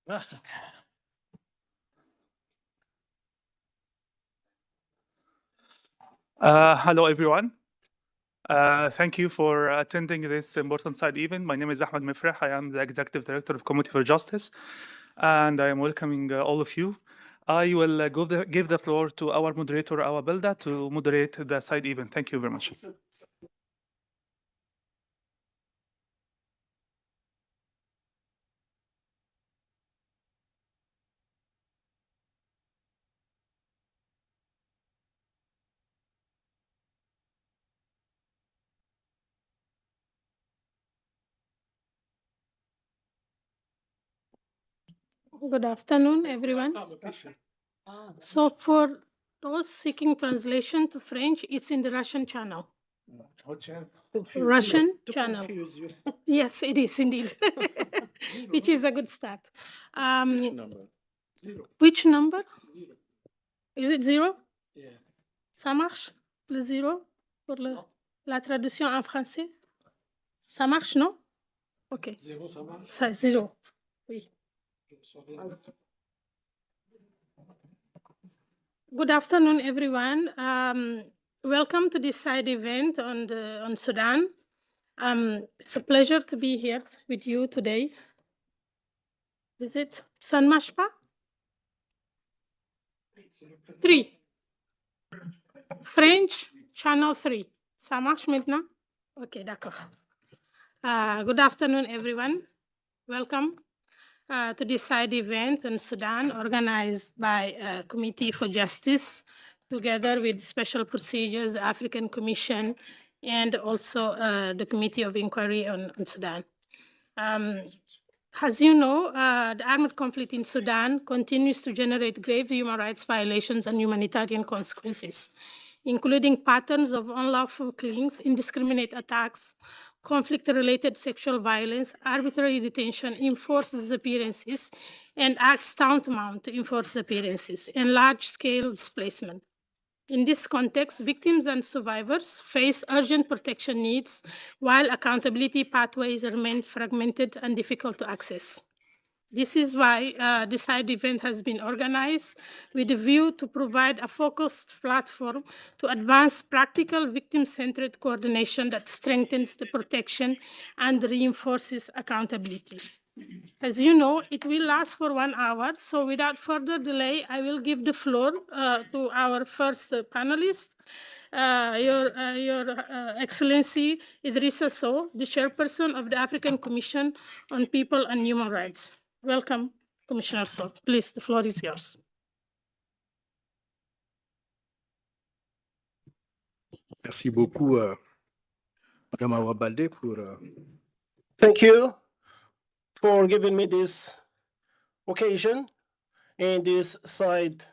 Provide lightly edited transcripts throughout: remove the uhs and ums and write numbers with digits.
Hello, everyone. Thank you for attending this important side event. My name is Ahmed Mifreh. I am the Executive Director of Committee for Justice, and I am welcoming all of you. I will give the floor to our moderator, our Belda, to moderate the side event. Thank you very much. Good afternoon, everyone. So for those seeking translation to French, it's in the Russian channel. Russian channel. Yes, it is indeed, which is a good start. Which number? Is it 0? Yeah. Ça marche? Le 0 pour la traduction en français? Ça marche, non? OK. 0, ça marche? Ça, 0. Oui. Good afternoon, everyone. Welcome to this side event on Sudan. It's a pleasure to be here with you today. Is it? Ça ne marche pas? 3. French, channel 3. Ça marche maintenant? OK, d'accord. Good afternoon, everyone. Welcome to this side event in Sudan, organized by Committee for Justice, together with Special Procedures, African Commission, and also the Committee of Inquiry on Sudan. As you know, the armed conflict in Sudan continues to generate grave human rights violations and humanitarian consequences, including patterns of unlawful killings, indiscriminate attacks, conflict-related sexual violence, arbitrary detention, enforced disappearances, and acts tantamount to enforced disappearances, and large-scale displacement. In this context, victims and survivors face urgent protection needs, while accountability pathways remain fragmented and difficult to access. This is why this side event has been organized with a view to provide a focused platform to advance practical victim-centered coordination that strengthens the protection and reinforces accountability. As you know, it will last for 1 hour, so without further delay, I will give the floor to our first panelist, Your Excellency Idrissa Sow, the Chairperson of the African Commission on People and Human Rights. Welcome, Commissioner Sow. Please, the floor is yours. Merci beaucoup, Madame Awabalde, pour. Thank you for giving me this occasion and this side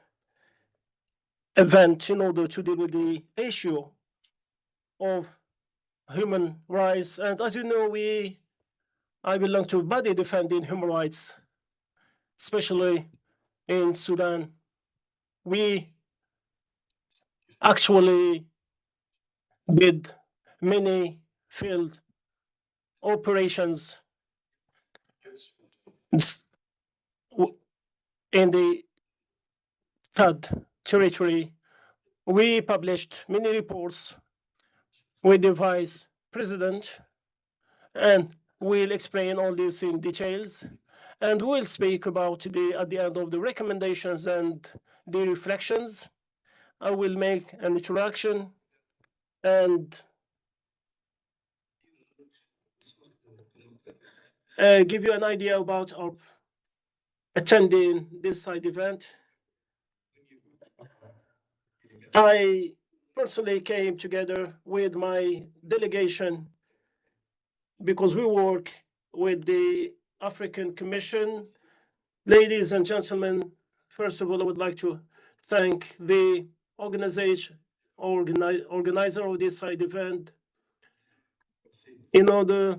event in order to deal with the issue of human rights. And as you know, I belong to a body defending human rights, especially in Sudan. We actually did many field operations in the Chad territory. We published many reports with the Vice President, and we'll explain all this in details. And we'll speak about at the end of the recommendations and the reflections. I will make an introduction and give you an idea about our attending this side event. I personally came together with my delegation because we work with the African Commission. Ladies and gentlemen, first of all, I would like to thank the organizer of this side event in order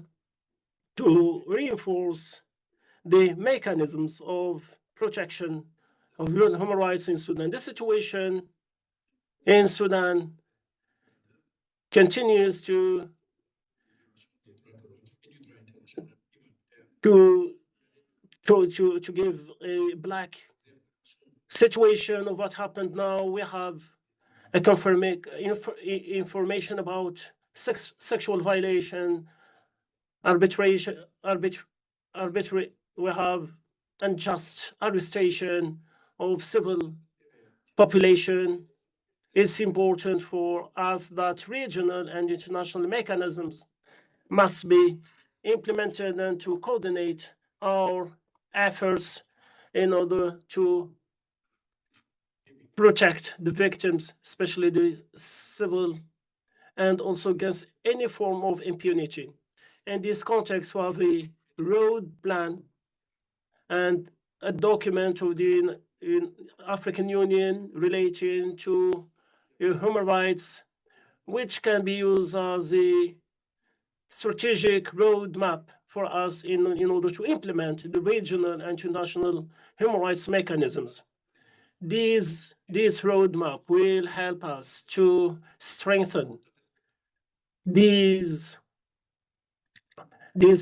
to reinforce the mechanisms of protection of human rights in Sudan. The situation in Sudan continues to to give a black situation of what happened now. We have a information about sexual violation, arbitration, arbitrary. We have unjust arrestation of civil population. It's important for us that regional and international mechanisms must be implemented and to coordinate our efforts in order to protect the victims, especially the civil, and also against any form of impunity. In this context, we have a road plan and a document of the African Union relating to human rights, which can be used as a strategic roadmap for us in order to implement the regional and international human rights mechanisms. This roadmap will help us to strengthen these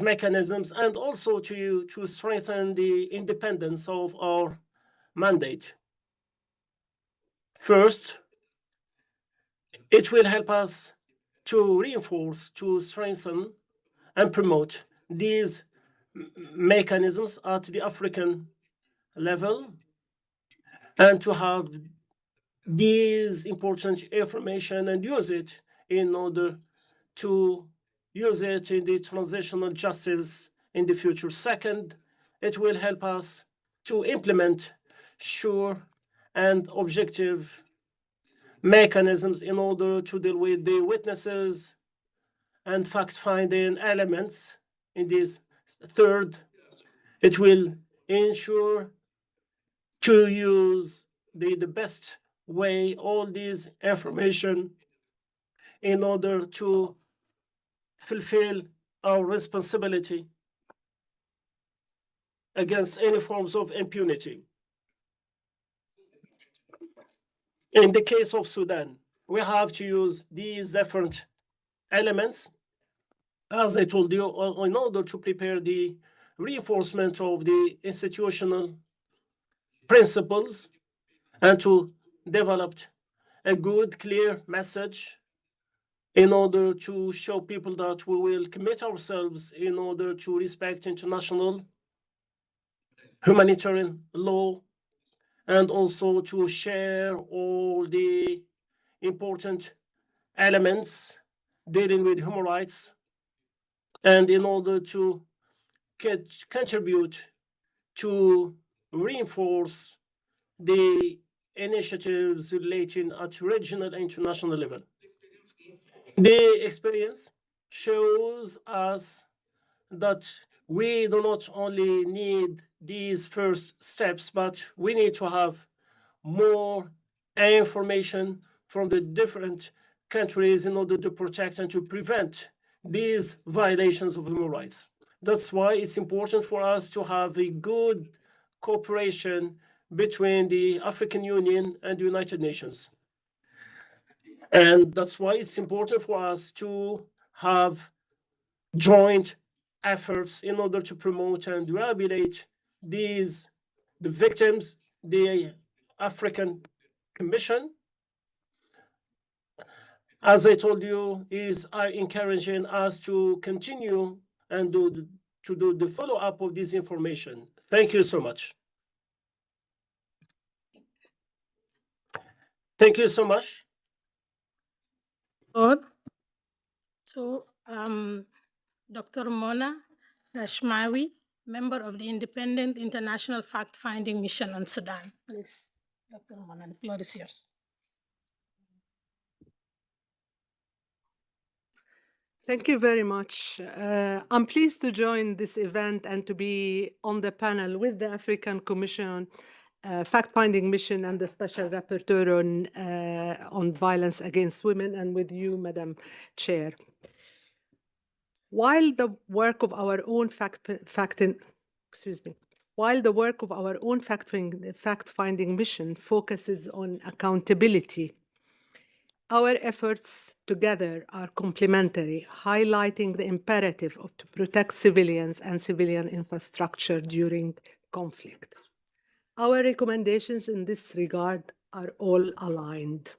mechanisms and also to strengthen the independence of our mandate. First, it will help us to reinforce, to strengthen, and promote these mechanisms at the African level, and to have these important information and use it in order to use it in the transitional justice in the future. Second, it will help us to implement sure and objective mechanisms in order to deal with the witnesses and fact-finding elements in this. Third, it will ensure to use the best way all this information in order to fulfill our responsibility against any forms of impunity. In the case of Sudan, we have to use these different elements, as I told you, in order to prepare the reinforcement of the institutional principles and to develop a good, clear message in order to show people that we will commit ourselves in order to respect international humanitarian law and also to share all the important elements dealing with human rights, and in order to contribute to reinforce the initiatives relating at regional and international level. The experience shows us that we do not only need these first steps, but we need to have more information from the different countries in order to protect and to prevent these violations of human rights. That's why it's important for us to have a good cooperation between the African Union and the United Nations. And that's why it's important for us to have joint efforts in order to promote and rehabilitate the victims. The African Commission, as I told you, is encouraging us to continue and do the follow-up of this information. Thank you so much. Thank you so much. So, Dr. Mona Rashmawi, member of the Independent International Fact-Finding Mission on Sudan. Please, Dr. Mona, the floor is yours. Thank you very much. I'm pleased to join this event and to be on the panel with the African Commission Fact-Finding Mission and the Special Rapporteur on Violence Against Women, and with you, Madam Chair. While the work of our own fact-finding mission focuses on accountability, our efforts together are complementary, highlighting the imperative to protect civilians and civilian infrastructure during conflict. Our recommendations in this regard are all aligned.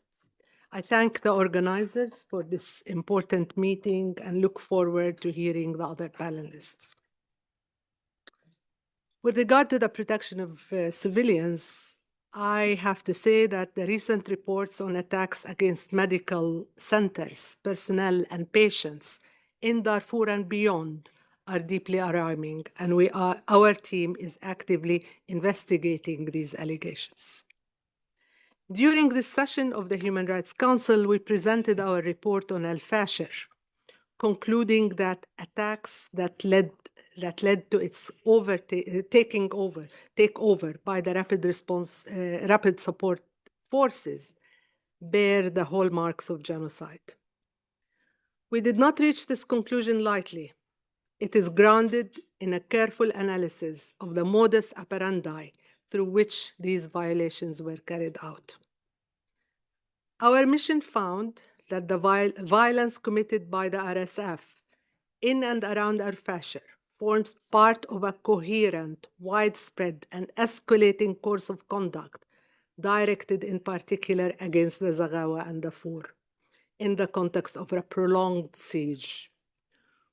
I thank the organizers for this important meeting and look forward to hearing the other panelists. With regard to the protection of civilians, I have to say that the recent reports on attacks against medical centers, personnel, and patients in Darfur and beyond are deeply alarming, and our team is actively investigating these allegations. During this session of the Human Rights Council, we presented our report on Al-Fashir, concluding that attacks that led to its takeover by the rapid support forces bear the hallmarks of genocide. We did not reach this conclusion lightly. It is grounded in a careful analysis of the modus operandi through which these violations were carried out. Our mission found that the violence committed by the RSF in and around Al-Fashir forms part of a coherent, widespread, and escalating course of conduct directed in particular against the Zaghawa and Darfur in the context of a prolonged siege.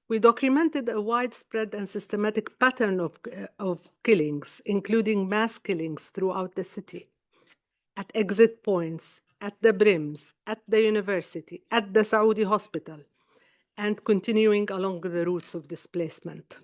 We documented a widespread and systematic pattern of killings, including mass killings throughout the city, at exit points, at the brims, at the university, at the Saudi hospital, and continuing along the routes of displacement,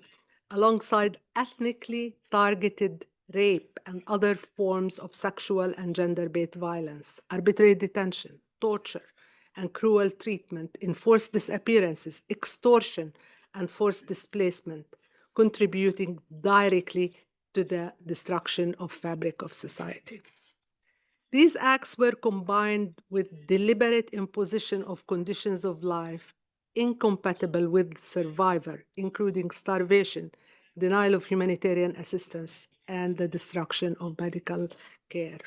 alongside ethnically targeted rape and other forms of sexual and gender-based violence, arbitrary detention, torture, and cruel treatment, enforced disappearances, extortion, and forced displacement, contributing directly to the destruction of fabric of society. These acts were combined with deliberate imposition of conditions of life incompatible with survival, including starvation, denial of humanitarian assistance, and the destruction of medical care.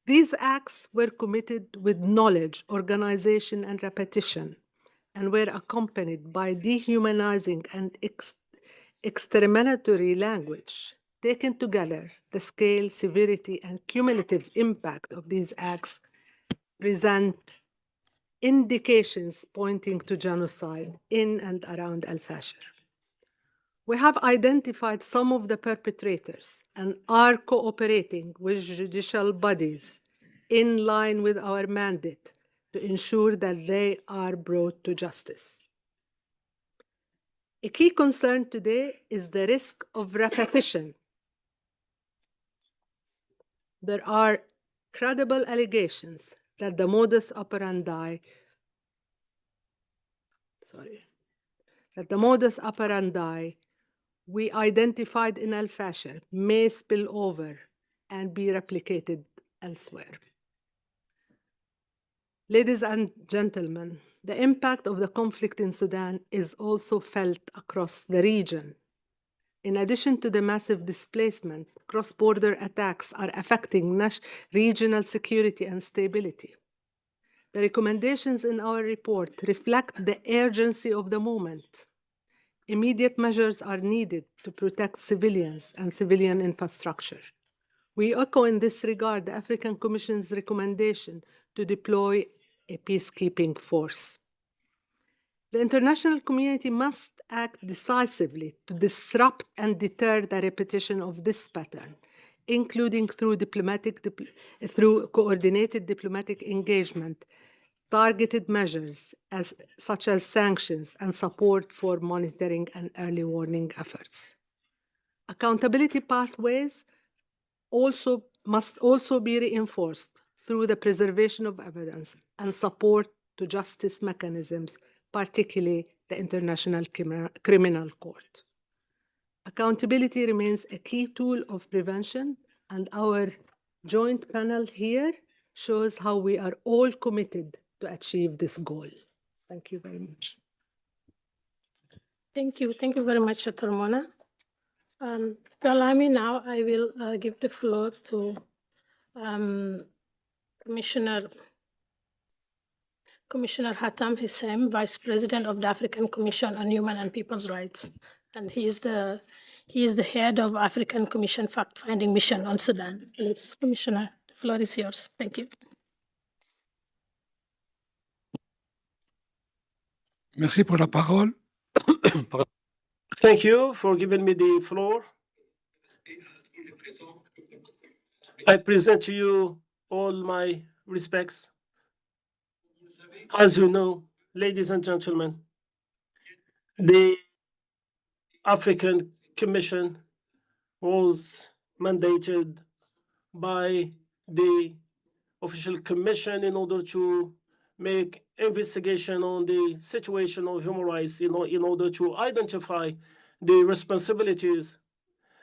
These acts were committed with knowledge, organization, and repetition, and were accompanied by dehumanizing and exterminatory language. Taken together, the scale, severity, and cumulative impact of these acts present indications pointing to genocide in and around Al-Fashir. We have identified some of the perpetrators and are cooperating with judicial bodies in line with our mandate to ensure that they are brought to justice. A key concern today is the risk of repetition. There are credible allegations that the modus operandi we identified in Al-Fashir may spill over and be replicated elsewhere. Ladies and gentlemen, the impact of the conflict in Sudan is also felt across the region. In addition to the massive displacement, cross-border attacks are affecting regional security and stability. The recommendations in our report reflect the urgency of the moment. Immediate measures are needed to protect civilians and civilian infrastructure. We echo in this regard the African Commission's recommendation to deploy a peacekeeping force. The international community must act decisively to disrupt and deter the repetition of this pattern, including through coordinated diplomatic engagement, targeted measures such as sanctions and support for monitoring and early warning efforts. Accountability pathways must also be reinforced through the preservation of evidence and support to justice mechanisms, particularly the International Criminal Court. Accountability remains a key tool of prevention, and our joint panel here shows how we are all committed to achieve this goal. Thank you very much. Thank you. Thank you very much, Dr. Mona. If you allow me now, I will give the floor to Commissioner Hatem Hussein, Vice President of the African Commission on Human and People's Rights. and he is the head of African Commission Fact-Finding Mission on Sudan. Please, Commissioner, the floor is yours. Thank you. Merci pour la parole. Thank you for giving me the floor. I present to you all my respects. As you know, ladies and gentlemen, the African Commission was mandated by the official commission in order to make investigation on the situation of human rights in order to identify the responsibilities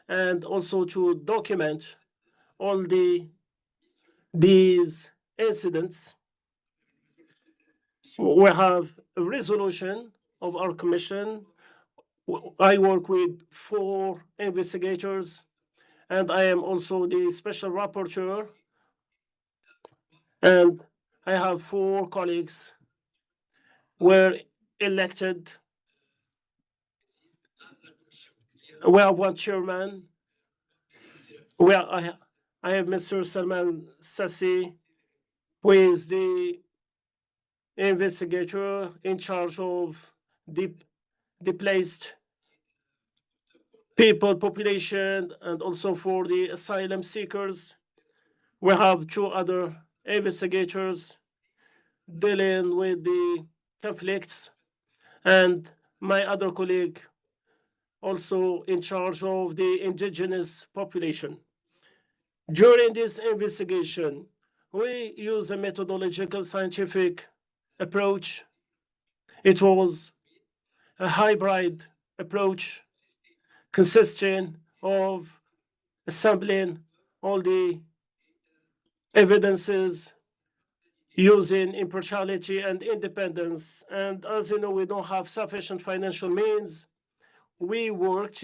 and also to document all these incidents. We have a resolution of our commission. I work with 4 investigators, and I am also the special rapporteur. And I have 4 colleagues were elected. We have 1 chairman. I have Mr. Salman Sassi, who is the investigator in charge of the displaced people population and also for the asylum seekers. We have 2 other investigators dealing with the conflicts, and my other colleague also in charge of the indigenous population. During this investigation, we use a methodological scientific approach. It was a hybrid approach consisting of assembling all the evidences using impartiality and independence. And as you know, we don't have sufficient financial means. We worked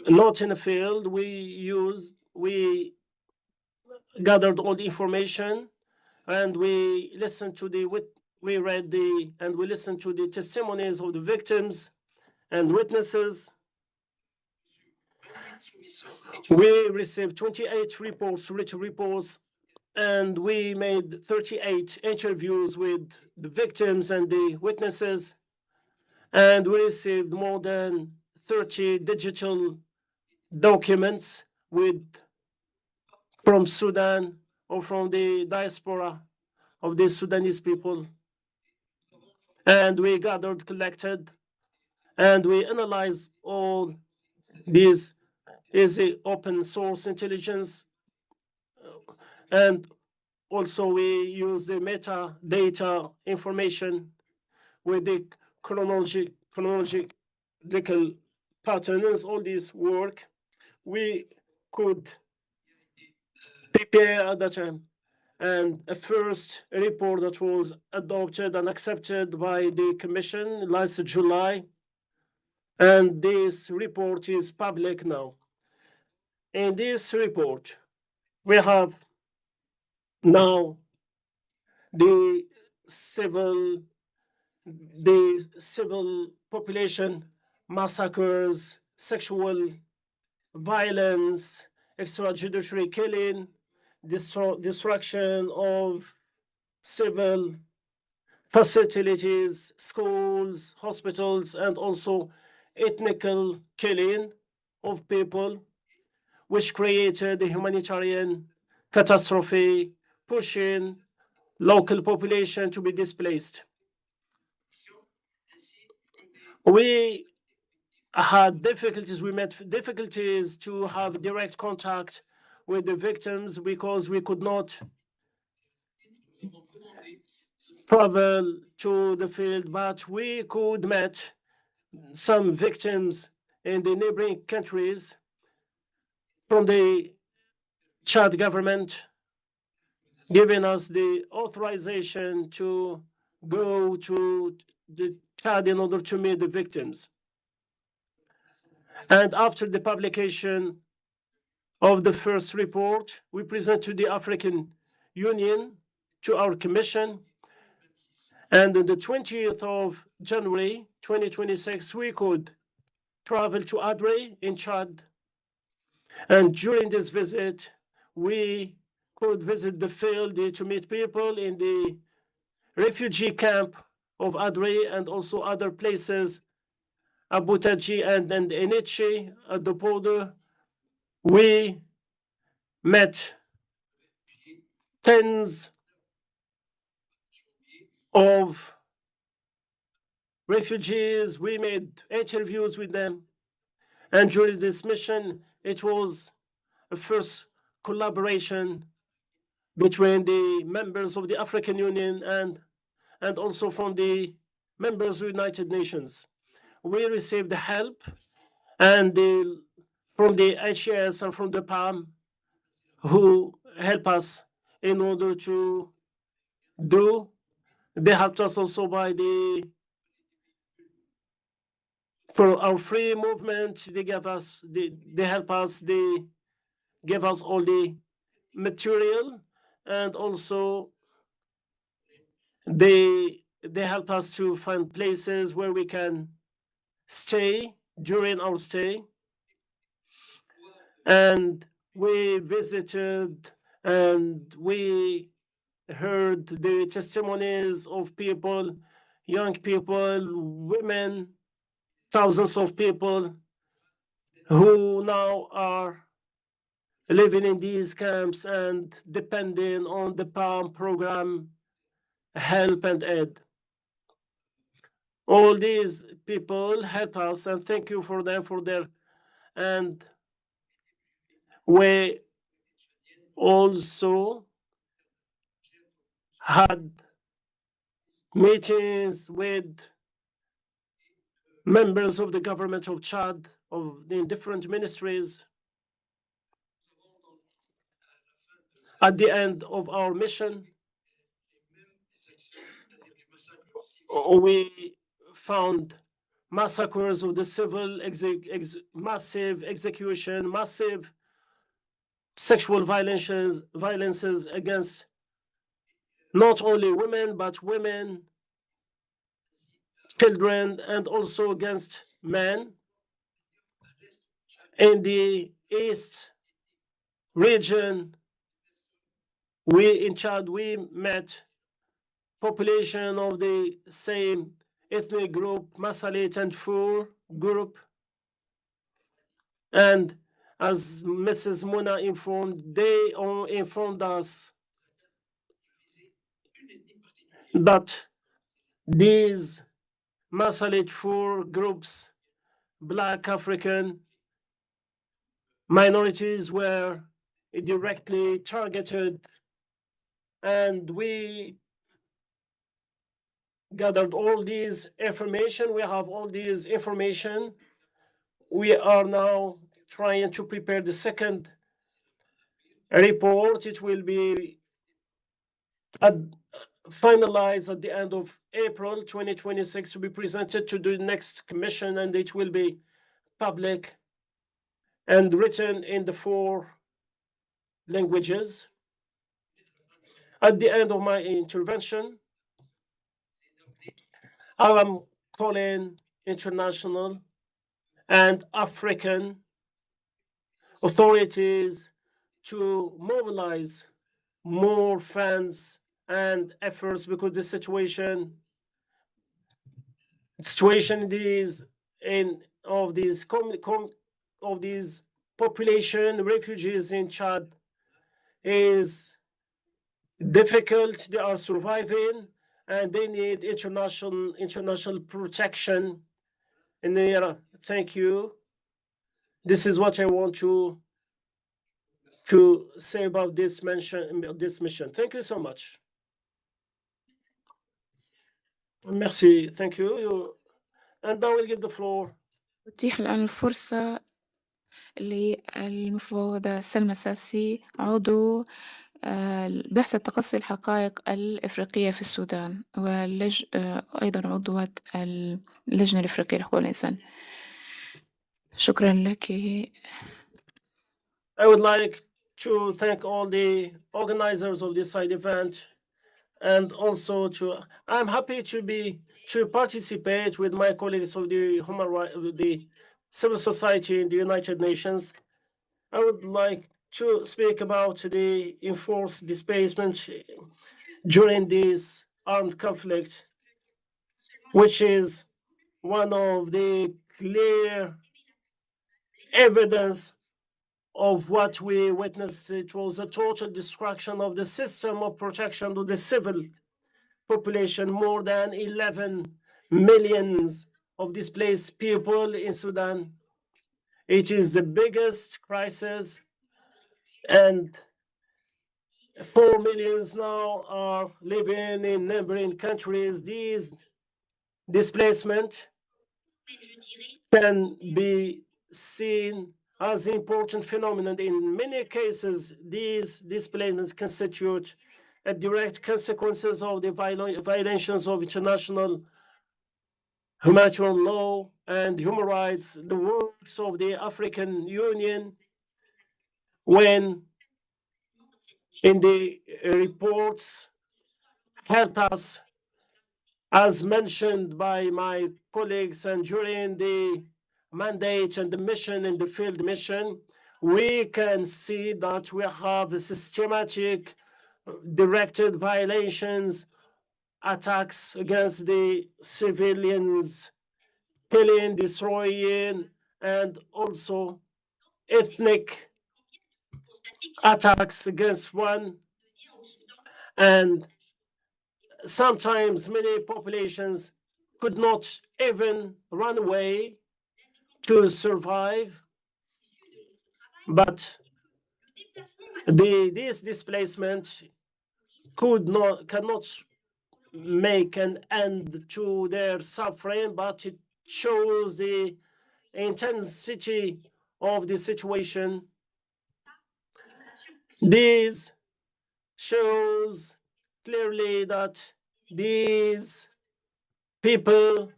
not in a field. We gathered all the information, and we listened to we listened to the testimonies of the victims and witnesses. We received 28 reports, written reports, and we made 38 interviews with the victims and the witnesses. And we received more than 30 digital documents from Sudan or from the diaspora of the Sudanese people. And we gathered, collected, and we analyzed all these is the open source intelligence. And also we use the metadata information with the chronological patterns. All this work we could prepare at that time. And a first report that was adopted and accepted by the Commission last July. And this report is public now. In this report, we have now the civil population massacres, sexual violence, extrajudicial killing, destruction of civil facilities, schools, hospitals, and also ethnical killing of people, which created a humanitarian catastrophe, pushing local population to be displaced. We had difficulties, we met difficulties to have direct contact with the victims because we could not travel to the field, but we could meet some victims in the neighboring countries from the Chad government, giving us the authorization to go to the Chad in order to meet the victims. And after the publication of the first report, we present to the African Union, to our commission, And on the 20th of January 2026, we could travel to Adre in Chad. And during this visit, we could visit the field to meet people in the refugee camp of Adre and also other places, Abu Taji and Enichi at the border. We met tens of refugees. We made interviews with them. And during this mission, it was a first collaboration between the members of the African Union and also from the members of the United Nations. We received help and from the HRS and from the PAM who help us in order to do. They helped us also for our free movement. They help us, they give us all the material, and also they help us to find places where we can stay during our stay. And we visited and we heard the testimonies of people, young people, women, thousands of people who now are living in these camps and depending on the PALM program, help and aid. All these people help us, and thank you for them for their. And we also had meetings with members of the government of Chad, of the different ministries. At the end of our mission, we found massacres of the civil, massive execution, massive sexual violences against not only women, but women, children, and also against men. In the east region, in Chad, we met population of the same ethnic group, Masalit and Fur group. And as Mrs. Muna informed, they informed us that these Masalit Fur groups, Black African minorities, were directly targeted. And we gathered all these information. We have all these information. We are now trying to prepare the second report. It will be finalized at the end of April 2026 to be presented to the next commission, and it will be public and written in the 4 languages. At the end of my intervention, I am calling international and African authorities to mobilize more funds and efforts, because the situation of these population refugees in Chad is difficult. They are surviving and they need international protection. And thank you. This is what I want to say about this mission. Thank you so much. Merci. Thank you. And now we'll give the floor. أتيح الآن الفرصة للمفوضة سلمى الساسي، عضو بعثة تقصي الحقائق الإفريقية في السودان، وأيضا عضوة اللجنة الإفريقية لحقوق الإنسان. شكرا لك. I would like to thank all the organizers of this side event and also I'm happy to participate with my colleagues of the human rights, the civil society in the United Nations. I would like to speak about the enforced displacement during this armed conflict, which is one of the clear evidence of what we witnessed. It was a total destruction of the system of protection to the civil population, more than 11 millions of displaced people in Sudan. It is the biggest crisis, and 4 millions now are living in neighboring countries. These displacement can be seen as an important phenomenon. In many cases, these displacements constitute a direct consequences of the violations of international humanitarian law and human rights. The works of the African Union, when in the reports, help us, as mentioned by my colleagues, and during the mandate and the mission in the field mission, we can see that we have systematic directed violations, attacks against the civilians, killing, destroying, and also ethnic attacks against one. And sometimes many populations could not even run away to survive, but this displacement cannot make an end to their suffering, but it shows the intensity of the situation. This shows clearly that these people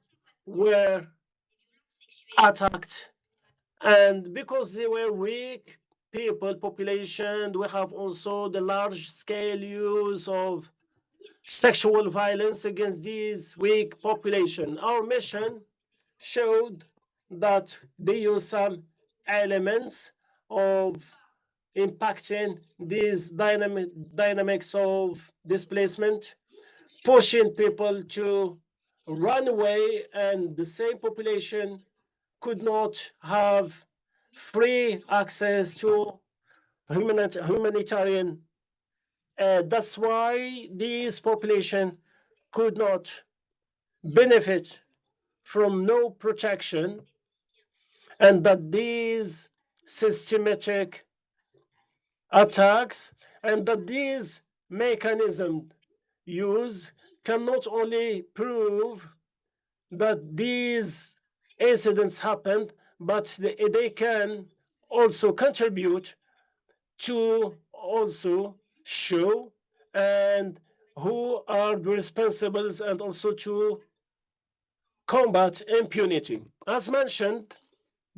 were attacked, and because they were weak population, we have also the large scale use of sexual violence against these weak population. Our mission showed that they use some elements of impacting these dynamics of displacement, pushing people to run away, and the same population could not have free access to humanitarian. That's why these population could not benefit from no protection, and that these systematic attacks and that these mechanisms used can not only prove that these incidents happened, but they can also contribute to also show and who are the responsibles, and also to combat impunity. As mentioned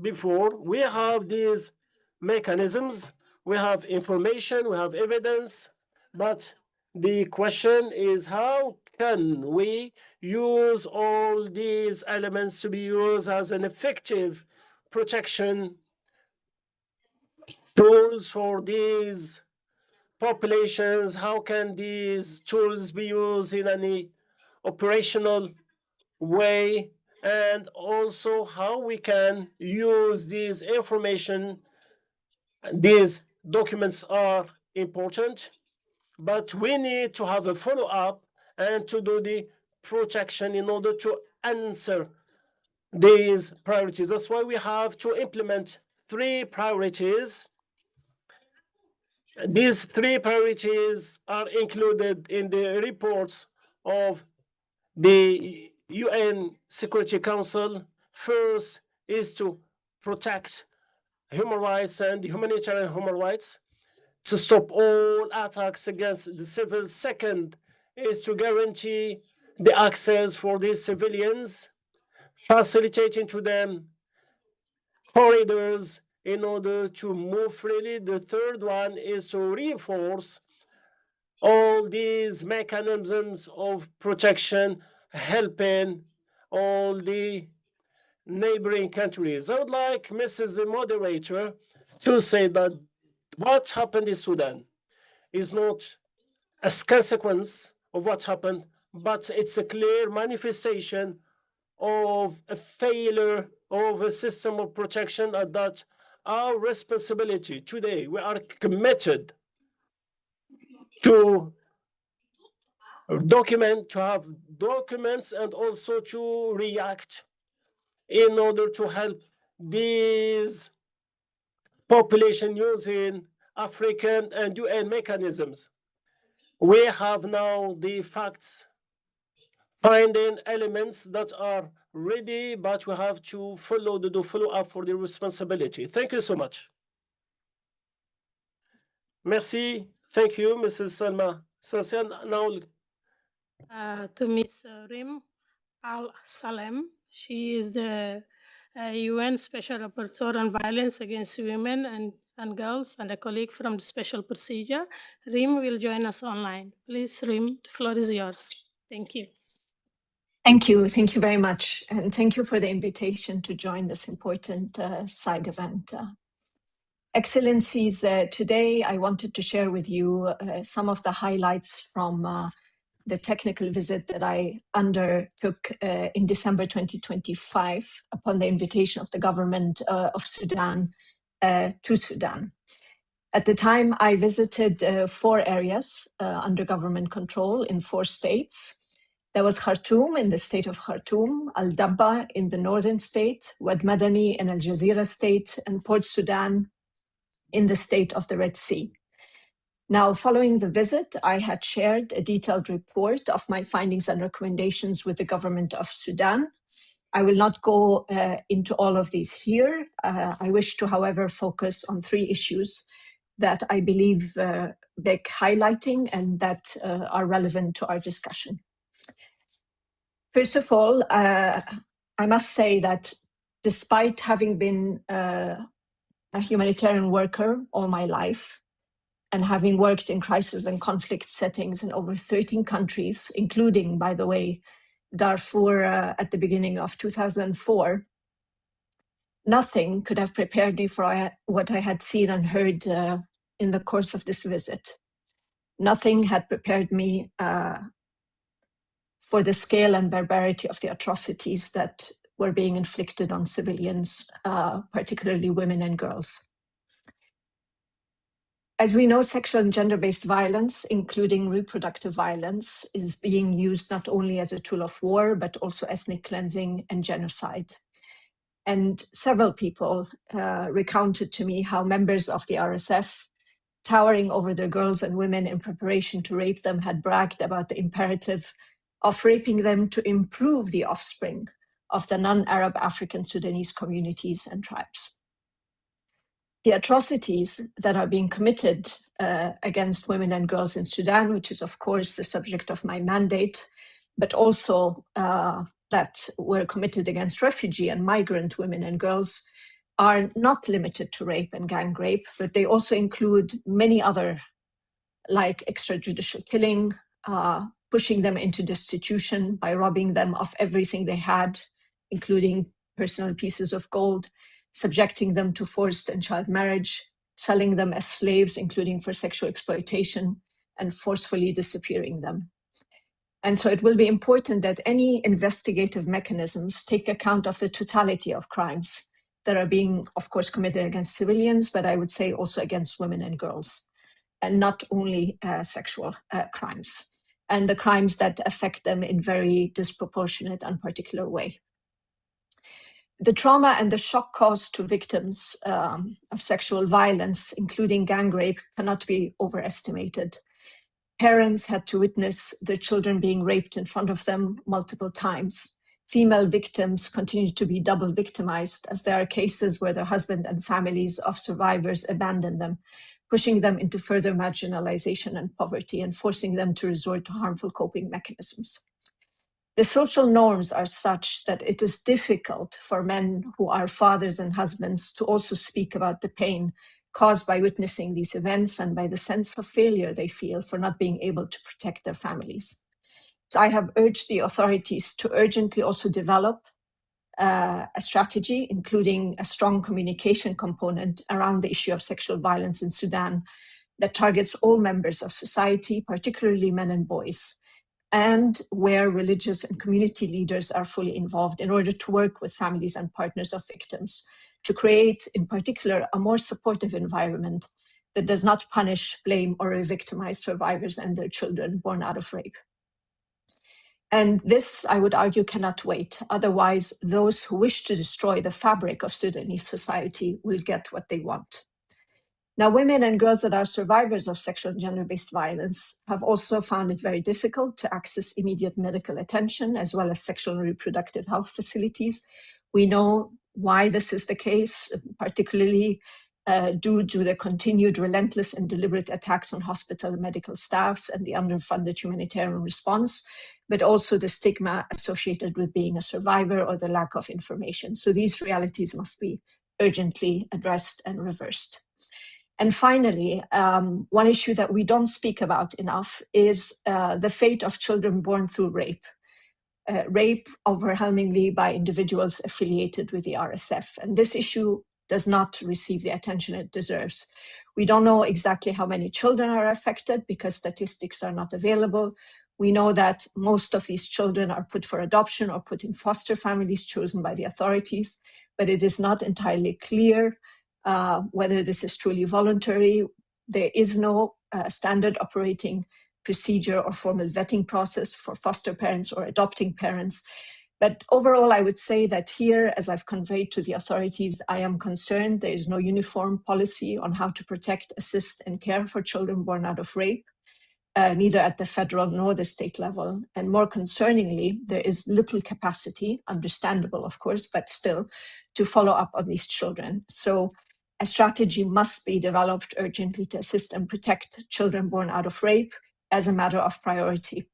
before, we have these mechanisms, we have information, we have evidence, but the question is, how can we use all these elements to be used as an effective protection tools for these populations? How can these tools be used in any operational way? And also how we can use this information. These documents are important, but we need to have a follow-up and to do the protection in order to answer these priorities. That's why we have to implement 3 priorities. These 3 priorities are included in the reports of the UN Security Council. First is to protect human rights and humanitarian human rights, to stop all attacks against the civil. Second is to guarantee the access for these civilians, facilitating to them corridors in order to move freely. The third one is to reinforce all these mechanisms of protection helping all the neighboring countries. I would like Mrs. Moderator to say that what happened in Sudan is not a consequence of what happened, but it's a clear manifestation of a failure of a system of protection, and that our responsibility today, we are committed to to have documents and also to react in order to help these population using African and UN mechanisms. We have now the facts finding elements that are ready, but we have to do follow up for the responsibility. Thank you so much. Merci. Thank you, Mrs. Salma. Now, to Ms. Rim Al Salem. She is the UN Special Rapporteur on Violence Against Women and Girls and a colleague from the Special Procedure. Rim will join us online. Please, Rim, the floor is yours. Thank you. Thank you. Thank you very much. And thank you for the invitation to join this important side event. Excellencies, today I wanted to share with you some of the highlights from the technical visit that I undertook in December 2025 upon the invitation of the government of Sudan to Sudan. At the time, I visited 4 areas under government control in 4 states. There was Khartoum in the state of Khartoum, Al-Dabba in the northern state, Wad Madani in Al Jazeera state, and Port Sudan in the state of the Red Sea. Now, following the visit, I had shared a detailed report of my findings and recommendations with the government of Sudan. I will not go into all of these here. I wish to, however, focus on 3 issues that I believe beg highlighting and that are relevant to our discussion. First of all, I must say that despite having been a humanitarian worker all my life and having worked in crisis and conflict settings in over 13 countries, including, by the way, Darfur at the beginning of 2004, nothing could have prepared me for what I had seen and heard in the course of this visit. Nothing had prepared me for the scale and barbarity of the atrocities that were being inflicted on civilians, particularly women and girls. As we know, sexual and gender-based violence, including reproductive violence, is being used not only as a tool of war, but also ethnic cleansing and genocide. And several people recounted to me how members of the RSF, towering over their girls and women in preparation to rape them, had bragged about the imperative of raping them to improve the offspring of the non-Arab African Sudanese communities and tribes. The atrocities that are being committed against women and girls in Sudan, which is of course the subject of my mandate, but also that were committed against refugee and migrant women and girls, are not limited to rape and gang rape, but they also include many other, like extrajudicial killing, pushing them into destitution by robbing them of everything they had, including personal pieces of gold, subjecting them to forced and child marriage, selling them as slaves, including for sexual exploitation, and forcefully disappearing them. And so it will be important that any investigative mechanisms take account of the totality of crimes that are being, of course, committed against civilians, but I would say also against women and girls, and not only sexual crimes, and the crimes that affect them in very disproportionate and particular way. The trauma and the shock caused to victims of sexual violence, including gang rape, cannot be overestimated. Parents had to witness their children being raped in front of them multiple times. Female victims continue to be double victimized, as there are cases where their husband and families of survivors abandon them, pushing them into further marginalization and poverty and forcing them to resort to harmful coping mechanisms. The social norms are such that it is difficult for men who are fathers and husbands to also speak about the pain caused by witnessing these events and by the sense of failure they feel for not being able to protect their families. So I have urged the authorities to urgently also develop a strategy, including a strong communication component around the issue of sexual violence in Sudan that targets all members of society, particularly men and boys, and where religious and community leaders are fully involved in order to work with families and partners of victims to create, in particular, a more supportive environment that does not punish, blame, or re-victimize survivors and their children born out of rape. And this, I would argue, cannot wait. Otherwise, those who wish to destroy the fabric of Sudanese society will get what they want. Now, women and girls that are survivors of sexual and gender-based violence have also found it very difficult to access immediate medical attention, as well as sexual and reproductive health facilities. We know why this is the case, particularly due to the continued relentless and deliberate attacks on hospital and medical staffs and the underfunded humanitarian response, but also the stigma associated with being a survivor or the lack of information. So these realities must be urgently addressed and reversed. And finally, one issue that we don't speak about enough is the fate of children born through rape. Rape overwhelmingly by individuals affiliated with the RSF. And this issue does not receive the attention it deserves. We don't know exactly how many children are affected because statistics are not available. We know that most of these children are put for adoption or put in foster families chosen by the authorities, but it is not entirely clear whether this is truly voluntary. There is no standard operating procedure or formal vetting process for foster parents or adopting parents. But overall, I would say that here, as I've conveyed to the authorities, I am concerned there is no uniform policy on how to protect, assist, and care for children born out of rape, neither at the federal nor the state level. And more concerningly, there is little capacity, understandable, of course, but still, to follow up on these children. So a strategy must be developed urgently to assist and protect children born out of rape as a matter of priority.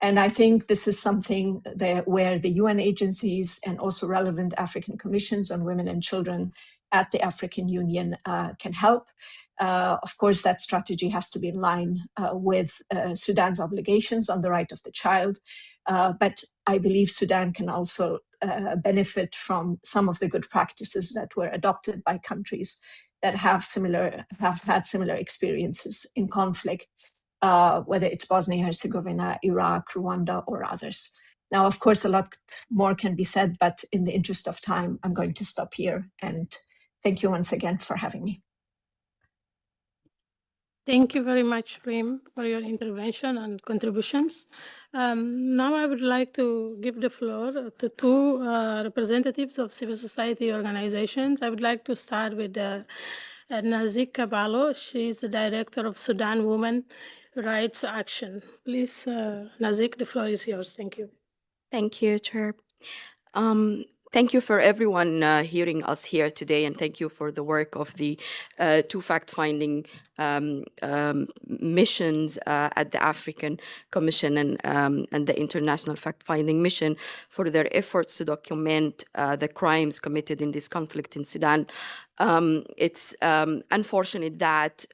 And I think this is something where the UN agencies and also relevant African commissions on women and children at the African Union can help. Of course, that strategy has to be in line with Sudan's obligations on the right of the child. But I believe Sudan can also benefit from some of the good practices that were adopted by countries that have had similar experiences in conflict, whether it's Bosnia, Herzegovina, Iraq, Rwanda, or others. Now, of course, a lot more can be said, but in the interest of time, I'm going to stop here. And thank you once again for having me. Thank you very much, Reem, for your intervention and contributions. Now I would like to give the floor to two representatives of civil society organizations. I would like to start with Nazik Kabalo. She's the director of Sudan Women Rights Action. Please, Nazik, the floor is yours. Thank you. Thank you, Chair. Thank you for everyone hearing us here today, and thank you for the work of the two fact-finding missions at the African Commission and the International Fact-Finding Mission for their efforts to document the crimes committed in this conflict in Sudan. It's unfortunate that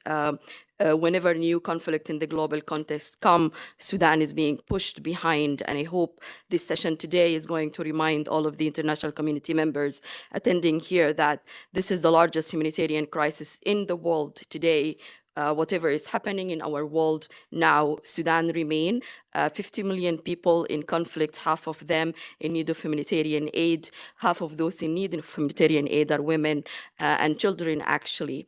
whenever new conflict in the global context come, Sudan is being pushed behind. And I hope this session today is going to remind all of the international community members attending here that this is the largest humanitarian crisis in the world today. Whatever is happening in our world now, Sudan remain 50 million people in conflict, half of them in need of humanitarian aid. Half of those in need of humanitarian aid are women and children, actually.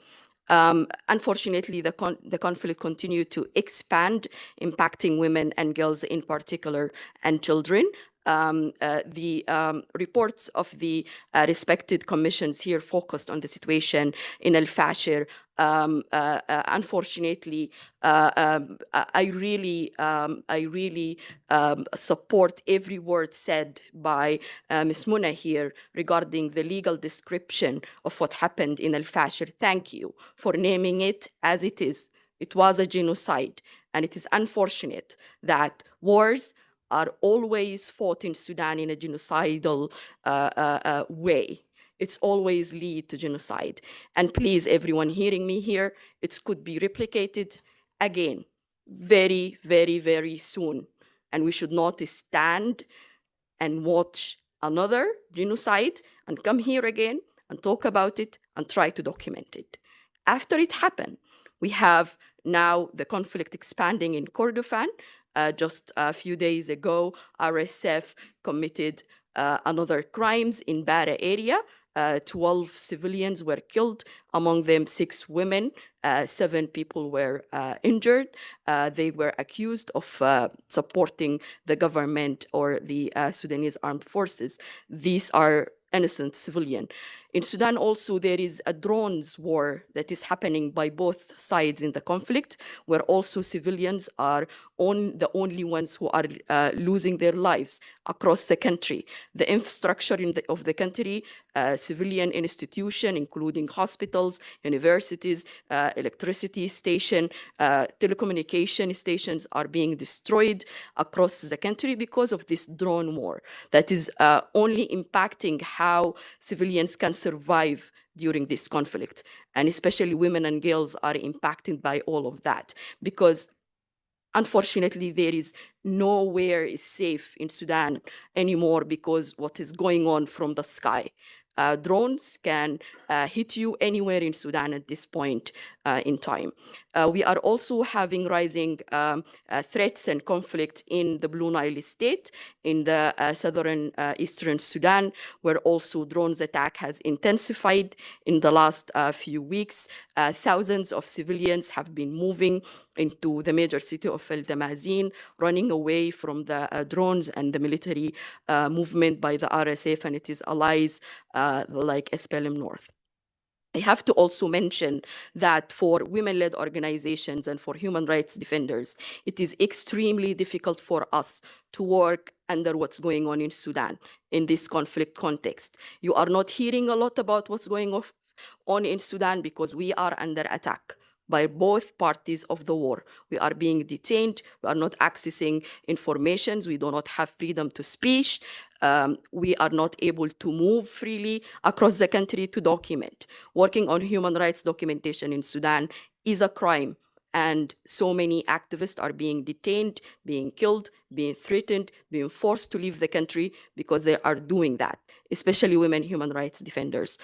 Unfortunately, the conflict continued to expand, impacting women and girls in particular, and children. The reports of the respected commissions here focused on the situation in Al Fashir. Unfortunately, I really support every word said by Ms. Muna here regarding the legal description of what happened in Al Fashir. Thank you for naming it as it is. It was a genocide, and it is unfortunate that wars are always fought in Sudan in a genocidal way. it's always lead to genocide. And please, everyone hearing me here, it could be replicated again very, very, very soon. And we should not stand and watch another genocide and come here again and talk about it and try to document it. After it happened, we have now the conflict expanding in Kordofan. Just a few days ago, RSF committed another crimes in Bara area. 12 civilians were killed, among them 6 women, 7 people were injured. They were accused of supporting the government or the Sudanese armed forces. These are innocent civilians. In Sudan also, there is a drones war that is happening by both sides in the conflict, where also civilians are the only ones who are losing their lives across the country. The infrastructure of the country, civilian institution, including hospitals, universities, electricity station, telecommunication stations are being destroyed across the country because of this drone war that is only impacting how civilians can survive during this conflict. And especially women and girls are impacted by all of that because unfortunately, there is nowhere is safe in Sudan anymore because what is going on from the sky. Drones can hit you anywhere in Sudan at this point in time. We are also having rising threats and conflict in the Blue Nile state, in the southern eastern Sudan, where also drones attack has intensified in the last few weeks. Thousands of civilians have been moving into the major city of El Damazin, running away from the drones and the military movement by the RSF and its allies like SPLM North. I have to also mention that for women-led organizations and for human rights defenders, it is extremely difficult for us to work under what's going on in Sudan in this conflict context. You are not hearing a lot about what's going on in Sudan because we are under attack by both parties of the war. We are being detained. We are not accessing information. We do not have freedom to speech. We are not able to move freely across the country to document. Working on human rights documentation in Sudan is a crime. And so many activists are being detained, being killed, being threatened, being forced to leave the country because they are doing that, especially women human rights defenders.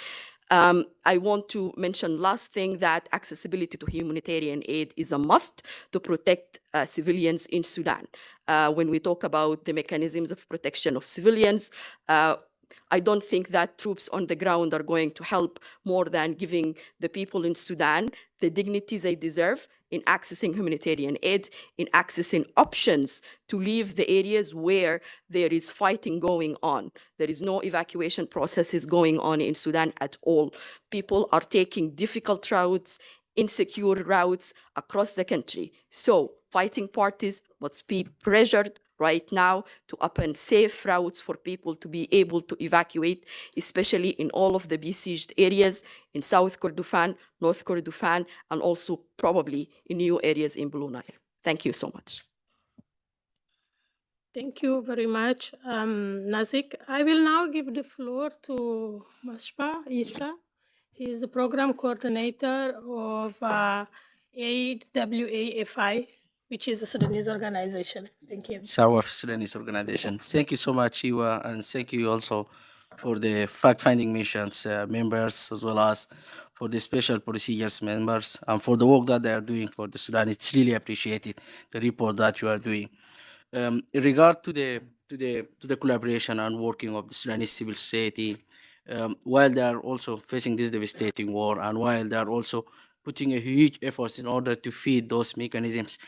I want to mention last thing that accessibility to humanitarian aid is a must to protect civilians in Sudan. When we talk about the mechanisms of protection of civilians, I don't think that troops on the ground are going to help more than giving the people in Sudan the dignity they deserve in accessing humanitarian aid, in accessing options to leave the areas where there is fighting going on. There is no evacuation processes going on in Sudan at all. People are taking difficult routes, insecure routes across the country. So fighting parties must be pressured right now to open safe routes for people to be able to evacuate, especially in all of the besieged areas in South Kordofan, North Kordofan, and also probably in new areas in Blue Nile. Thank you so much. Thank you very much, Nazik. I will now give the floor to Mashpa Isa. He is the program coordinator of AWAFI, which is a Sudanese organization. Thank you. South Sudanese organization. Thank you so much, Iwa, and thank you also for the fact-finding missions members, as well as for the special procedures members, and for the work that they are doing for the Sudan. It's really appreciated, the report that you are doing. In regard to the collaboration and working of the Sudanese civil society, while they are also facing this devastating war, and while they are also putting a huge effort in order to feed those mechanisms,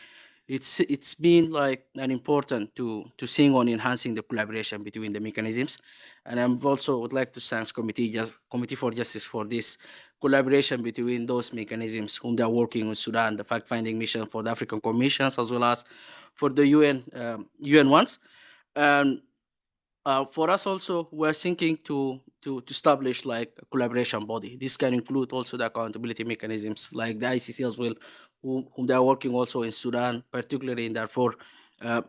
it's been like an important to sing on enhancing the collaboration between the mechanisms. And I'm also would like to thank Committee for Justice for this collaboration between those mechanisms whom they are working with Sudan, the fact-finding mission for the African Commissions, as well as for the UN ones. And for us also, we're thinking to establish like a collaboration body. This can include also the accountability mechanisms like the ICC as well, whom they are working also in Sudan, particularly in Darfur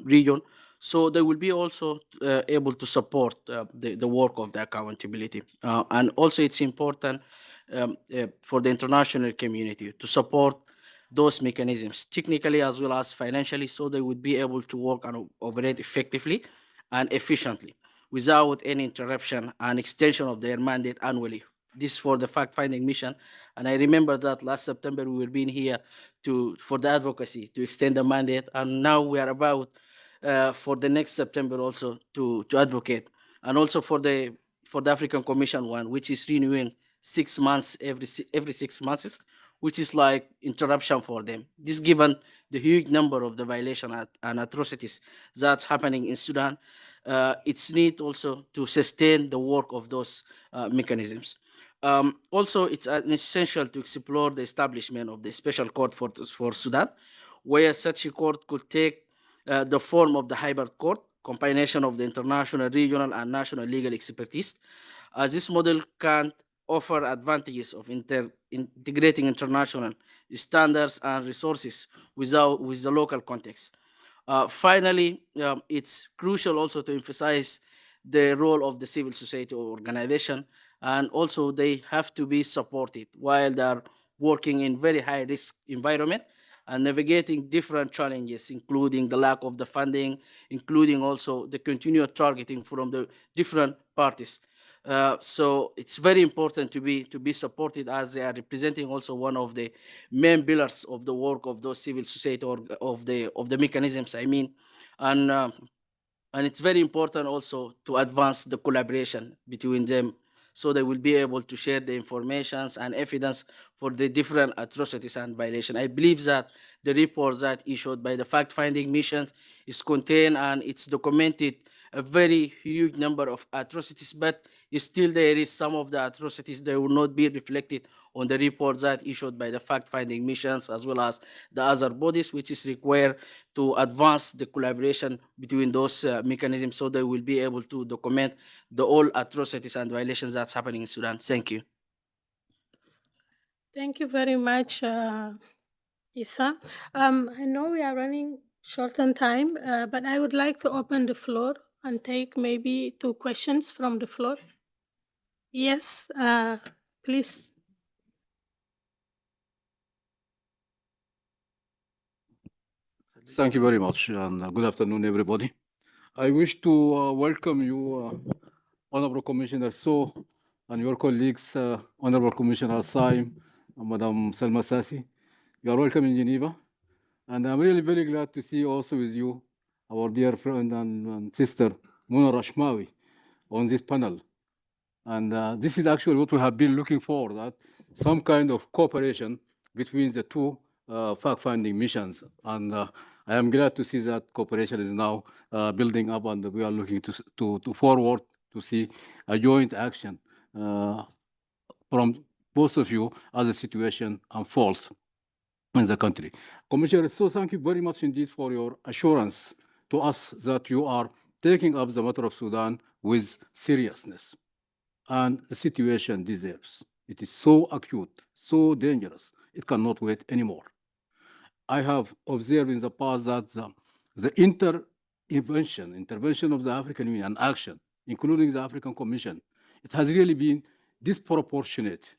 region. So they will be also able to support the work of the accountability. And also it's important for the international community to support those mechanisms technically as well as financially, so they would be able to work and operate effectively and efficiently without any interruption and extension of their mandate annually. This for the fact-finding mission. And I remember that last September we were being here for the advocacy to extend the mandate, and now we are about for the next September also to advocate, and also for the African Commission one, which is renewing 6 months every 6 months, which is like interruption for them. This given the huge number of the violation and atrocities that's happening in Sudan, it's need also to sustain the work of those mechanisms. Also, it's essential to explore the establishment of the special court for Sudan, where such a court could take the form of the hybrid court, combination of the international, regional, and national legal expertise, as this model can offer advantages of integrating international standards and resources with the local context. Finally, it's crucial also to emphasize the role of the civil society organization, and also they have to be supported while they're working in very high risk environment and navigating different challenges, including the lack of the funding, including also the continued targeting from the different parties. So it's very important to be supported, as they are representing also one of the main pillars of the work of those civil society or of the mechanisms, I mean, and it's very important also to advance the collaboration between them, so they will be able to share the informations and evidence for the different atrocities and violations. I believe that the report that issued by the fact-finding missions is contained and it's documented a very huge number of atrocities, but still there is some of the atrocities that will not be reflected on the report that issued by the fact-finding missions as well as the other bodies, which is required to advance the collaboration between those mechanisms, so they will be able to document the all atrocities and violations that's happening in Sudan. Thank you. Thank you very much, Issa. I know we are running short on time, but I would like to open the floor and take maybe 2 questions from the floor. Yes, please. Thank you very much, and good afternoon, everybody. I wish to welcome you, Honorable Commissioner So, and your colleagues, Honorable Commissioner Saim, and Madam Salma Sassi. You are welcome in Geneva, and I'm really very glad to see also with you our dear friend and sister, Muna Rashmawi, on this panel. And this is actually what we have been looking for, that some kind of cooperation between the two fact-finding missions. And I am glad to see that cooperation is now building up, and we are looking to forward to see a joint action from both of you as the situation unfolds in the country. Commissioner, so thank you very much indeed for your assurance to us that you are taking up the matter of Sudan with seriousness. And the situation deserves. It is so acute, so dangerous, it cannot wait anymore. I have observed in the past that the intervention of the African Union and action, including the African Commission, it has really been disproportionate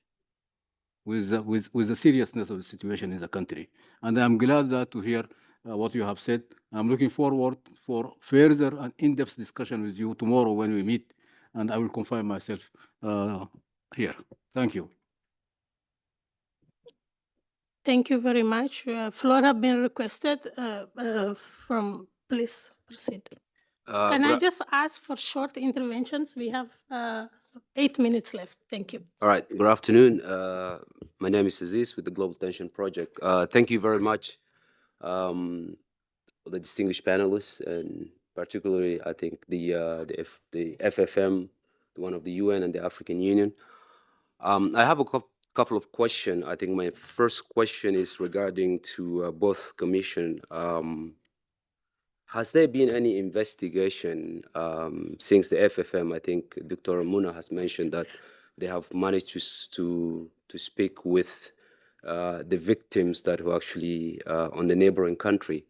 with the seriousness of the situation in the country. And I'm glad that to hear what you have said. I'm looking forward for further and in-depth discussion with you tomorrow when we meet, and I will confine myself here. Thank you. Thank you very much. Floor have been requested from, please proceed. Can I just ask for short interventions? We have 8 minutes left. Thank you. All right. Good afternoon. My name is Aziz with the Global Tension Project. Thank you very much, the distinguished panelists, and particularly, I think, the FFM, the one of the UN and the African Union. I have a couple of questions. I think my first question is regarding to both commission. Has there been any investigation since the FFM? I think Dr. Muna has mentioned that they have managed to speak with the victims that were actually on the neighboring country.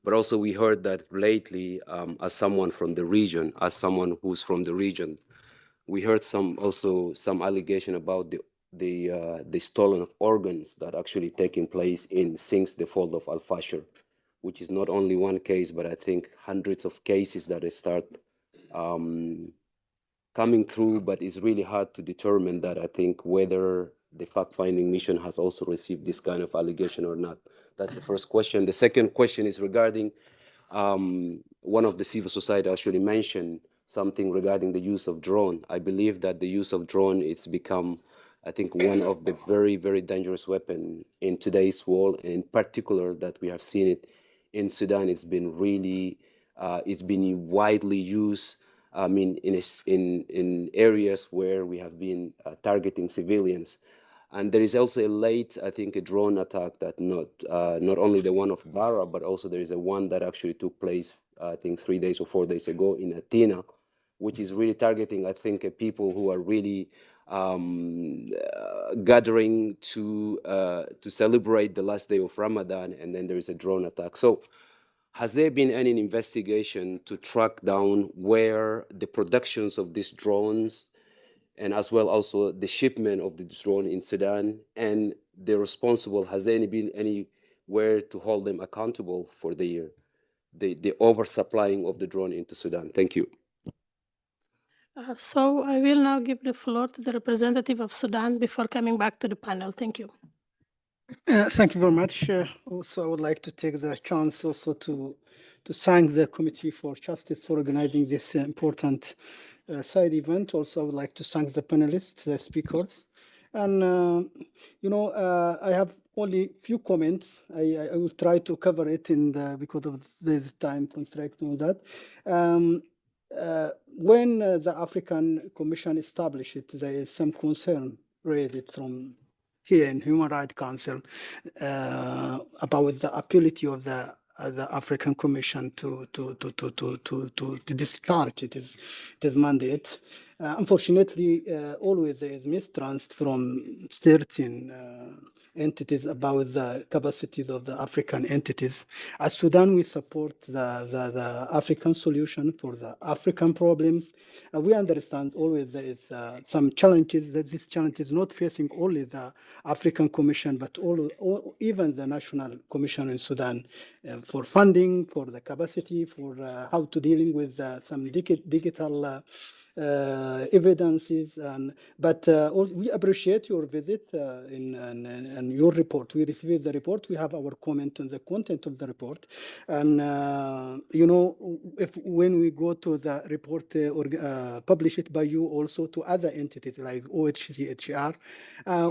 But also we heard that lately, as someone from the region, as someone who's from the region, we heard some allegation about the stolen of organs that actually taking place since the fall of Al-Fashir, which is not only one case, but I think hundreds of cases that start coming through. But it's really hard to determine that, I think, whether the fact-finding mission has also received this kind of allegation or not. That's the first question. The second question is regarding one of the civil society actually mentioned something regarding the use of drone. I believe that the use of drone, it's become, I think, one of the very, very dangerous weapon in today's world. And in particular, that we have seen it in Sudan. It's been really, it's been widely used. I mean, in areas where we have been targeting civilians. And there is also I think, a drone attack that not only the one of Bara, but also there is a one that actually took place, I think 3 days or 4 days ago in Athena, which is really targeting, I think, people who are really gathering to celebrate the last day of Ramadan, and then there is a drone attack. So has there been any investigation to track down where the productions of these drones, and as well also the shipment of the drone in Sudan, and the responsible, has there been anywhere to hold them accountable for the oversupplying of the drone into Sudan? Thank you. So I will now give the floor to the representative of Sudan before coming back to the panel. Thank you. Thank you very much. Also, I would like to take the chance also to thank the Committee for Justice for organizing this important side event. Also, I would like to thank the panelists, the speakers. And, I have only few comments. I will try to cover it because of the time constraint on that. When the African Commission established it, there is some concern raised from here in Human Rights Council about the ability of the African Commission to discharge its mandate. Unfortunately, always there is mistrust from certain entities about the capacities of the African entities. As Sudan, we support the African solution for the African problems. We understand always there is some challenges, that this challenge is not facing only the African Commission, but even the National Commission in Sudan for funding, for the capacity, for how to dealing with some digital evidences, but we appreciate your visit and your report. We received the report. We have our comment on the content of the report, and when we go to the report published by you also to other entities like OHCHR,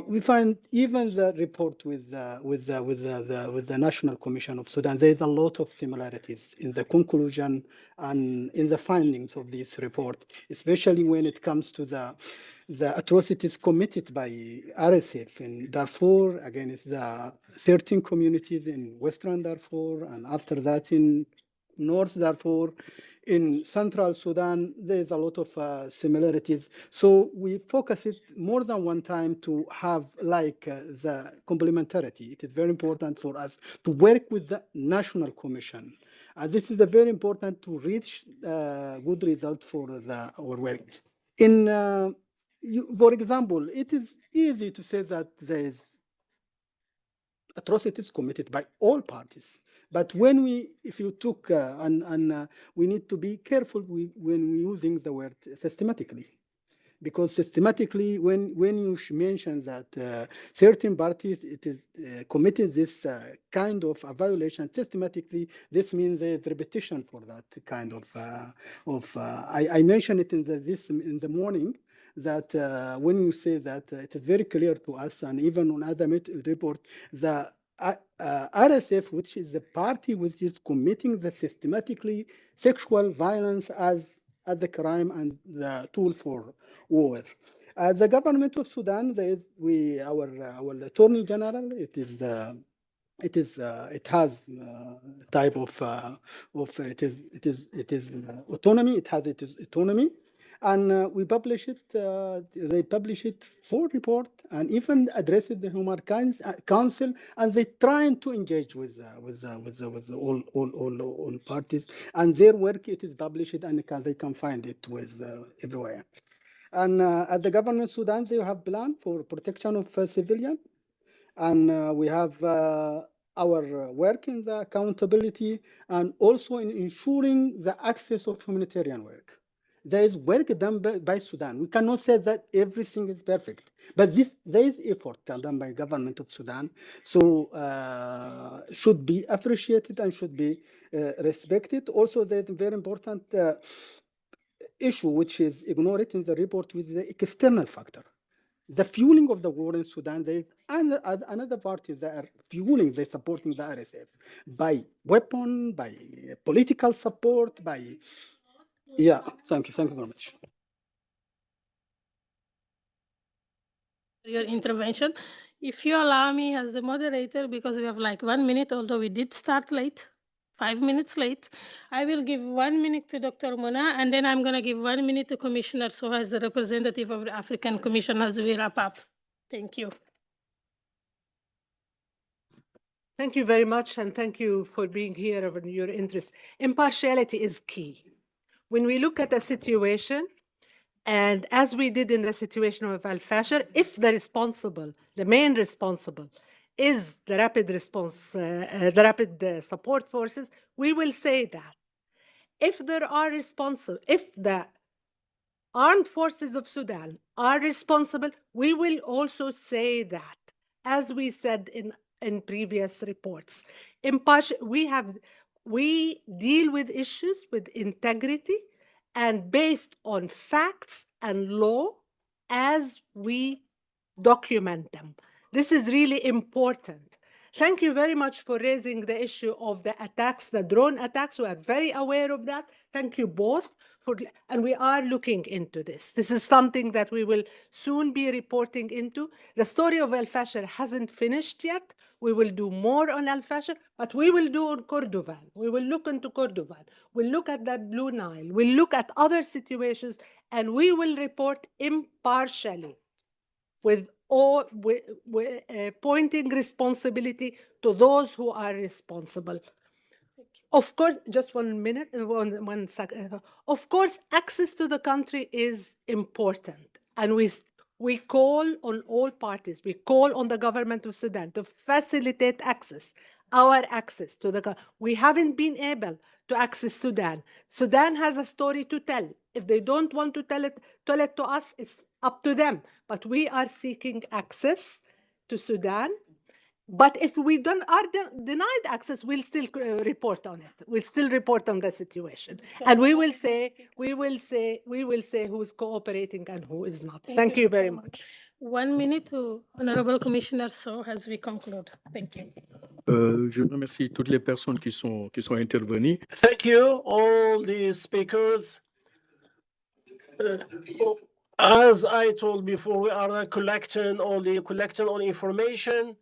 we find even the report with the National Commission of Sudan, there is a lot of similarities in the conclusion and in the findings of this report, especially when it comes to the atrocities committed by RSF in Darfur against the 13 communities in Western Darfur, and after that in North Darfur. In Central Sudan, there's a lot of similarities. So we focus it more than one time to have the complementarity. It is very important for us to work with the National Commission. This is very important to reach good result for our work. For example, it is easy to say that there is atrocities committed by all parties. But if you took, we need to be careful when we're using the word systematically. Because systematically, when you mention that certain parties committed this kind of a violation systematically, this means there's repetition for that kind of. I mentioned it in the morning that when you say that it is very clear to us, and even on other report, the RSF, which is the party which is committing the systematically sexual violence as the crime and the tool for war. The government of Sudan, our Attorney General, it has type of it is autonomy. It has its autonomy, And we publish it, they publish it for report and even address it the Human Rights Council, and they trying to engage with all parties, and their work, it is published and they can find it with everywhere. And at the government of Sudan, they have plan for protection of civilian, and we have our work in the accountability and also in ensuring the access of humanitarian work. There is work done by Sudan. We cannot say that everything is perfect, but there is effort done by government of Sudan, so should be appreciated and should be respected. Also, there is a very important issue which is ignored in the report with the external factor. The fueling of the war in Sudan, there is another party that are fueling, they're supporting the RSF by weapon, by political support, by, yeah, thank you very much. Your intervention. If you allow me as the moderator, because we have like 1 minute, although we did start late, 5 minutes late, I will give 1 minute to Dr. Mona, and then I'm going to give 1 minute to Commissioner So as the representative of the African Commission as we wrap up. Thank you. Thank you very much, and thank you for being here and your interest. Impartiality is key. When we look at a situation, and as we did in the situation of Al-Fashir, if the responsible, the main responsible, is the rapid response, the rapid support forces, we will say that. If there are responsible, if the armed forces of Sudan are responsible, we will also say that, as we said in previous reports. We deal with issues with integrity and based on facts and law as we document them. This is really important. Thank you very much for raising the issue of the attacks, the drone attacks. We are very aware of that. Thank you both. And we are looking into this. This is something that we will soon be reporting into. The story of Al-Fashir hasn't finished yet. We will do more on Al-Fashir, but we will do on Kordovan. We will look into Kordovan. We'll look at that Blue Nile. We'll look at other situations, and we will report impartially with pointing responsibility to those who are responsible. Of course, just 1 minute, one second. Of course, access to the country is important. And we call on all parties, we call on the government of Sudan to facilitate access, our access to the country. We haven't been able to access Sudan. Sudan has a story to tell. If they don't want to tell it to us, it's up to them. But we are seeking access to Sudan. But if we are denied access, we'll still report on it. We'll still report on the situation, and we will say who's cooperating and who is not. Thank you very much. 1 minute to Honorable Commissioner So as we conclude. Thank you. Je remercie toutes les personnes qui sont intervenues. Thank you, all the speakers. As I told before, we are collecting all information.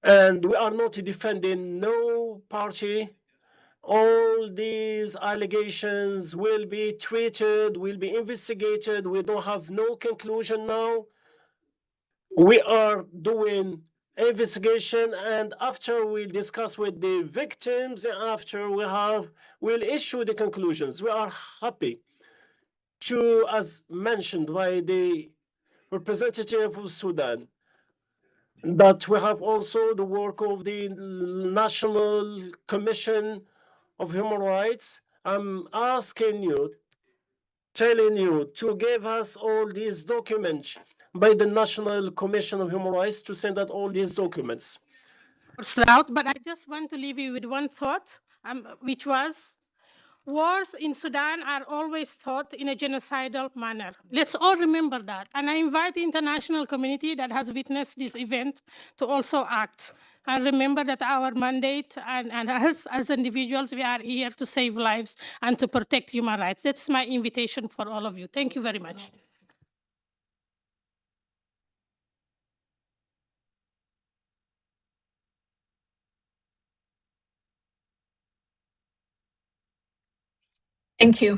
And we are not defending no party. All these allegations will be treated, will be investigated. We don't have no conclusion now. We are doing investigation, and after we discuss with the victims, after we'll issue the conclusions. We are happy to, as mentioned by the representative of Sudan, that we have also the work of the National Commission of Human Rights. I'm asking you, telling you to give us all these documents by the National Commission of Human Rights, to send out all these documents. But I just want to leave you with one thought, which was, wars in Sudan are always fought in a genocidal manner. Let's all remember that. And I invite the international community that has witnessed this event to also act. And remember that our mandate and us as individuals, we are here to save lives and to protect human rights. That's my invitation for all of you. Thank you very much. Thank you.